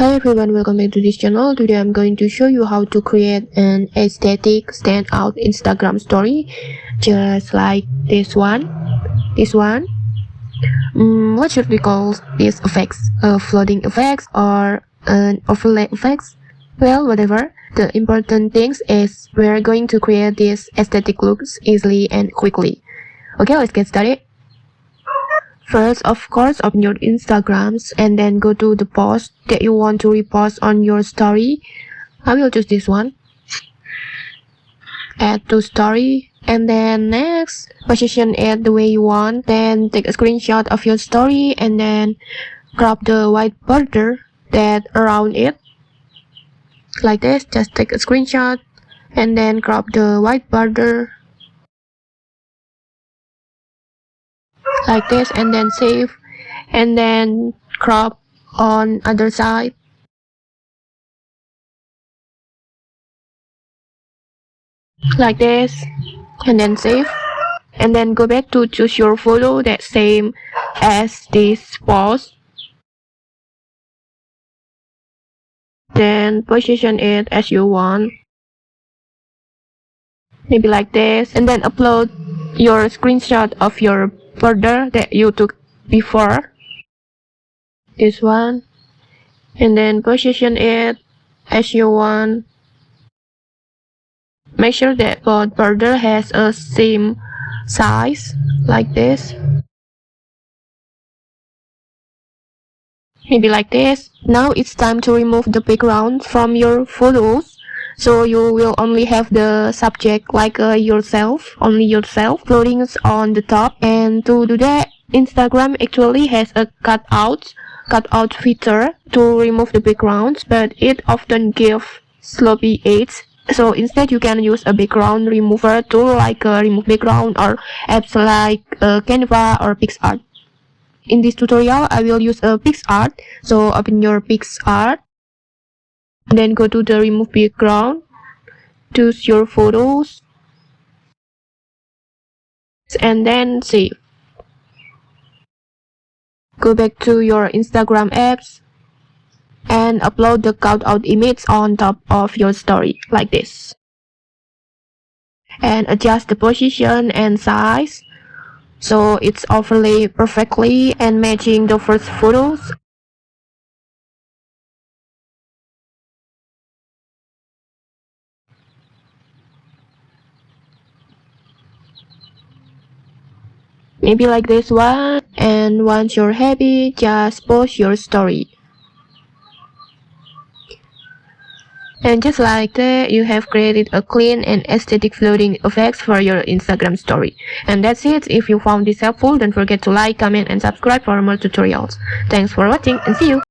Hi everyone, welcome back to this channel. Today I'm going to show you how to create an aesthetic standout Instagram story, just like this one. What should we call these effects? Floating effects or an overlay effects? Well, whatever. The important thing is we're going to create these aesthetic looks easily and quickly. Okay, let's get started. First, of course, open your Instagrams and then go to the post that you want to repost on your story. I will choose this one. Add to story, and then next, position it the way you want. Then take a screenshot of your story and then crop the white border that around it. Like this, just take a screenshot and then crop the white border. Like this, and then save, and then crop on other side. Like this, and then save, and then go back to choose your photo that same as this post. Then position it as you want, maybe like this, and then upload your screenshot of your border that you took before, this one, and then position it as you want. Make sure that both border has a same size, like this, maybe like this. Now it's time to remove the background from your photos, so you will only have the subject like yourself, only yourself, floating on the top. And to do that, Instagram actually has a cutout feature to remove the backgrounds, but it often gives sloppy edges. So instead you can use a background remover tool like remove background or apps like Canva or PixArt. In this tutorial I will use a PixArt, so open your PixArt, then go to the remove background, choose your photos, and then save. Go back to your Instagram apps and upload the cutout image on top of your story, like this. And adjust the position and size so it's overlay perfectly and matching the first photos. Maybe like this one. And once you're happy, just post your story. And just like that, you have created a clean and aesthetic floating effects for your Instagram story. And that's it. If you found this helpful, don't forget to like, comment, and subscribe for more tutorials. Thanks for watching and see you!